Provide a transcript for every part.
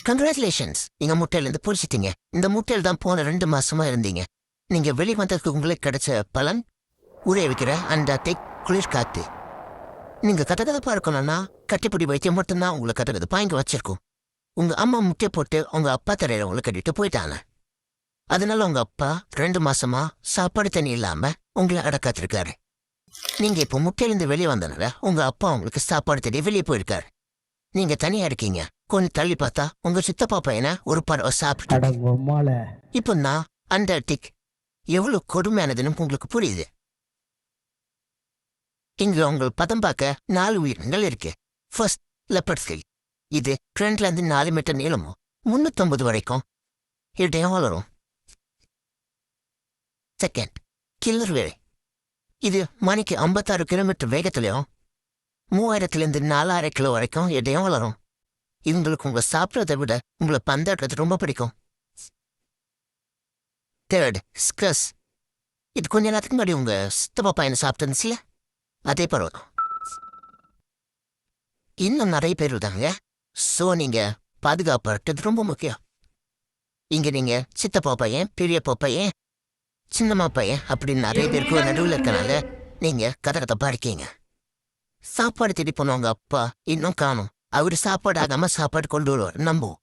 Congratulations, நீங்க முட்டையிலேருந்து பொறிச்சிட்டீங்க. இந்த முட்டையில் தான் போன 2 மாசமா இருந்தீங்க. நீங்க வெளி வந்ததுக்கு உங்களுக்கு கிடைச்ச பலன் உரைய வைக்கிற அந்த குளிர் காத்து. நீங்க கதகதப்பா இருக்கணும்னா கட்டிப்பிடி வைத்தியம் மட்டும்தான் உங்களை கதகதப்பா இங்க வச்சிருக்கும். உங்க அம்மா முட்டை போட்டு உங்க அப்பா தரையில உங்களை கட்டிட்டு போயிட்டாங்க. அதனால உங்க அப்பா 2 மாசமா சாப்பாடு தண்ணி இல்லாம உங்களை அடக்காத்திருக்காரு. நீங்க இப்போ முட்டையிலிருந்து வெளியே வந்தனால உங்க அப்பா உங்களுக்கு சாப்பாடு தேடி வெளியே போயிருக்காரு. நீங்க தனியா இருக்கீங்க. கொஞ்சம் தள்ளி பார்த்தா உங்க சித்தப்பா பையனை ஒரு பறவை சாப்பிட்டு. இப்போ நான் அந்த எவ்வளவு கொடுமையானதுன்னு உங்களுக்கு புரியுது. இங்க உங்கள் பதம் பார்க்க 4 உயிரினங்கள் இருக்கு. ஃபர்ஸ்ட் லெப்பர்ட்ஸ்கள். இது 2 4 மீட்டர் நீளமும் 350 வரைக்கும் இடையும் வளரும். செகண்ட் கில்லர் வேலை. இது மணிக்கு 56 கிலோமீட்டர் வேகத்திலையும் 3000 4000 கிலோ வரைக்கும் இடையும் வளரும். இவங்களுக்கு உங்களை சாப்பிட்றதை விட உங்களை பந்தாடுறது ரொம்ப பிடிக்கும். தேர்ட் ஸ்கஸ். இது கொஞ்ச நேரத்துக்கு முன்னாடி உங்க சித்தப்பா பையனை சாப்பிட்டுருந்துச்சுல, அதே பரவாயில்ல. இன்னும் நிறைய பேர் இருக்காங்க. ஸோ நீங்க பாதுகாப்புறது ரொம்ப முக்கியம். இங்க நீங்க சித்தப்பா பையன், பெரியப்பா பையன், சின்னம்மா பையன் அப்படின்னு நிறைய பேருக்கு நடுவில் இருக்கனால நீங்க கதகதப்பா இருக்கீங்க. சாப்பாடு தேடி போனவங்க அப்பா இன்னும் காணும். அவரு சாப்பாடு ஆகாம சாப்பாடு கொண்டு வருவார் நம்புவோம்.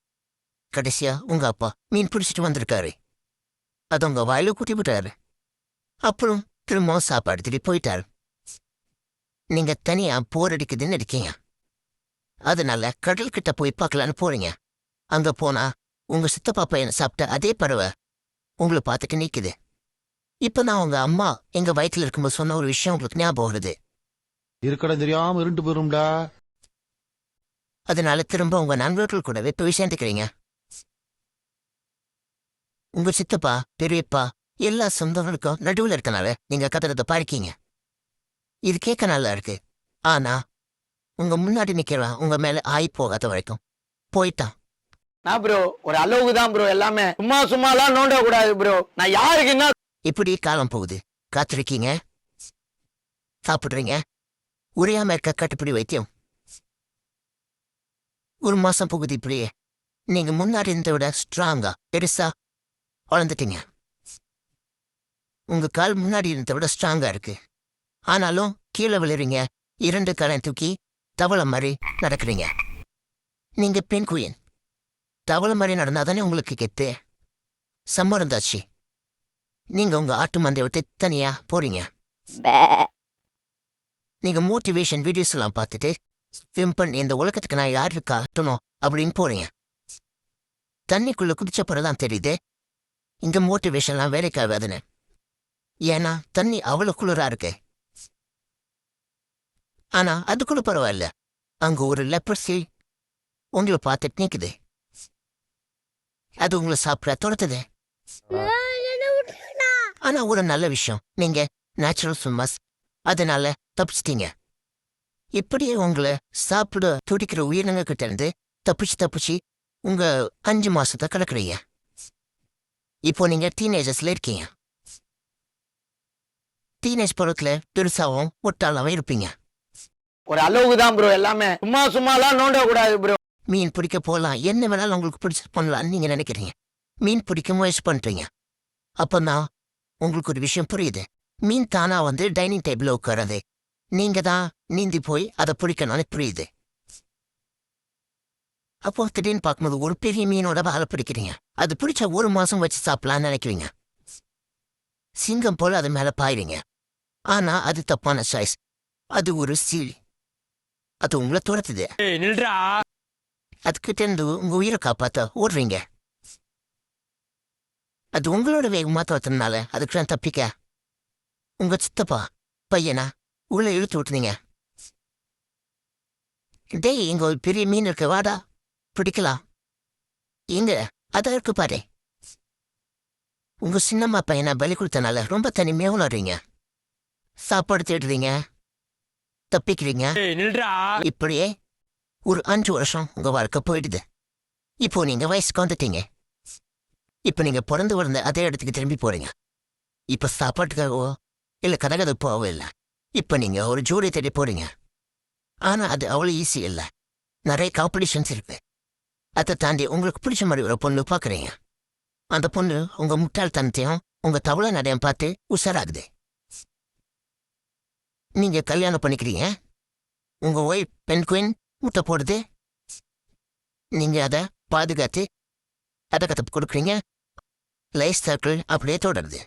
கடைசியா உங்க அப்பா மீன் பிடிச்சிட்டு வந்திருக்காரு. அது உங்க வாயில கூட்டி விட்டாரு. அப்புறம் திரும்பவும் சாப்பாடு தேடி போயிட்டாரு. நீங்க தனியா போர் அடிக்குதுன்னு இருக்கீங்க. அதனால கடல் கிட்ட போய் பார்க்கலான்னு போறீங்க. அங்க போனா உங்க சித்தப்பா பையனை சாப்பிட்ட அதே பறவை உங்களை பார்த்துட்டு நிக்குது. இப்ப நான் உங்க அம்மா எங்க வயிற்றுல இருக்கும்போது சொன்ன ஒரு விஷயம் உங்களுக்கு ஞாபகம் வருது. இருக்கடம் தெரியாம இருண்டு போயிரும்டா. அதனால திரும்ப உங்க நண்பர்கள் கூடவே போய் சேர்ந்துக்கிறீங்க. உங்க சித்தப்பா பெரியப்பா எல்லா சொந்தங்களுக்கும் நடுவில் இருக்கனால நீங்க கத்துறத பாருக்கீங்க. இது கேட்க நல்லா இருக்கு. ஆனா உங்க முன்னாடி நிக்கலாம் உங்க மேல ஆய் போகாத வரைக்கும் போயிட்டான். நான் ப்ரோ ஒரு அளவுக்கு தான் ப்ரோ. எல்லாமே சும்மாலாம் நோண்ட கூடாது ப்ரோ. நான் யாருக்கு என்ன இப்படி காலம் போகுது. காத்திருக்கீங்க, சாப்பிடுறீங்க, உரையாம இருக்க கட்டுப்பிடி வைத்தியம். 1 மாசம் போகுது. இப்படியே நீங்க முன்னாடி இருந்ததை விட ஸ்ட்ராங்கா பெருசா வளர்ந்துட்டீங்க. உங்க கால் முன்னாடி இருந்ததை விட ஸ்ட்ராங்கா இருக்கு. ஆனாலும் கீழே விழுறீங்க. 2 காலையும் தூக்கி தவளை மாதிரி நடக்கிறீங்க. நீங்க பெண் குயின். தவளை மாதிரி நடந்தாதானே உங்களுக்கு கெத்து. சம்மறந்தாச்சு. நீங்க உங்க ஆட்டு மந்தைய விட்டு தனியா போறீங்க. நீங்க மோட்டிவேஷன் வீடியோஸ் எல்லாம் பார்த்துட்டு ஸ்விம் பண்ணி இந்த உலகத்துக்கு நான் யாரு காட்டணும் அப்படின்னு போறீங்க. தண்ணிக்குள்ள குதிச்ச பிறதான் தெரியுது இங்க மோட்டிவேஷன்லாம் வேலைக்காகாதுன்னு. ஏன்னா தண்ணி அவ்வளவு குளிரா இருக்கு. ஆனா அதுக்குள்ள பரவாயில்ல. அங்க ஒரு லெப்பர்சி உங்களை பார்த்துட்டு நிக்குது. அது உங்களை சாப்பிட துரத்துது. ஆனா ஒரு நல்ல விஷயம், நீங்க நேச்சுரல் ஸ்விம்மர்ஸ். அதனால தப்பிச்சிட்டீங்க. இப்படியே உங்களை சாப்பிட துடிக்கிற உயிரினங்க கிட்ட இருந்து தப்பிச்சு உங்க 5 மாசத்தை கடக்குறீங்க. இப்போ நீங்க டீனேஜர்ஸ்ல இருக்கீங்க. டீனேஜ் பருவத்துல பெருசாவும் முட்டாளாவும் இருப்பீங்க. ஒரு அளவுக்கு தான் ப்ரோ. எல்லாமே சும்மாலாம் நோண்ட கூடாது ப்ரோ. மீன் பிடிக்க போகலாம், என்ன வேணாலும் உங்களுக்கு பிடிச்சி பண்ணலாம்னு நீங்க நினைக்கிறீங்க. மீன் பிடிக்க முயற்சி பண்றீங்க. அப்பதான் உங்களுக்கு ஒரு விஷயம் புரியுது. மீன் தானா வந்து டைனிங் டேபிள் உட்காரது. நீங்க தான் நீந்தி போய் அதை பிடிக்கணும்னு புரியுது. அப்போ திடீர்னு பார்க்கும்போது ஒரு பெரிய மீனோட வாழை பிடிக்கிறீங்க. அது பிடிச்ச 1 மாசம் வச்சு சாப்பிடலான்னு நினைக்கிறீங்க. சிங்கம் போல அது மேல பாயிறீங்க. ஆனா அது தப்பான சாய்ஸ். அது ஒரு சீல். அது உங்களை துரத்துது. அதுக்கிட்ட இருந்து உங்க உயிரை காப்பாத்த ஓடுறீங்க. அது உங்களோட வேகமா துரத்துனால அதுக்கு தப்பிக்க உங்க சித்தப்பா பையனா உள்ள இழுத்து விட்டுனீங்க. டேய், இங்க ஒரு பெரிய மீன் இருக்கு, வாடா பிடிக்கலாம். எங்க அதான் இருக்கு பாரு. உங்க சின்னம்மா பையனை பலி கொடுத்தனால ரொம்ப தனிமையா உணர்றீங்க. சாப்பாடு தேடுறீங்க, தப்பிக்கிறீங்க. இப்படியே ஒரு 5 வருஷம் உங்க வாழ்க்கை போயிடுது. இப்போ நீங்க வயசுக்கு வந்துட்டீங்க. இப்ப நீங்க பிறந்து வளர்ந்த அதே இடத்துக்கு திரும்பி போறீங்க. இப்ப சாப்பாட்டுக்காகவோ இல்ல கதகதப்பாவோ இல்ல. இப்ப நீங்க ஒரு ஜோடி தேடி போறீங்க. ஆனா அது அவ்வளவு ஈஸி இல்ல. நிறைய காம்படிஷன்ஸ் இருக்கு. அதை தாண்டி உங்களுக்கு பிடிச்ச மாதிரி ஒரு பொண்ணு பார்க்குறீங்க. அந்த பொண்ணு உங்க முட்டாள்தனத்தையும் உங்க தவளை நடையும் பார்த்து உஷாராகுது. நீங்க கல்யாணம் பண்ணிக்கிறீங்க. உங்க ஒய்ஃப் பெண் குயின் முட்டை போடுது. நீங்க அதை பாதுகாத்து அதை கற்று கொடுக்குறீங்க. லைஃப் சர்க்கிள் அப்படியே தொடருது.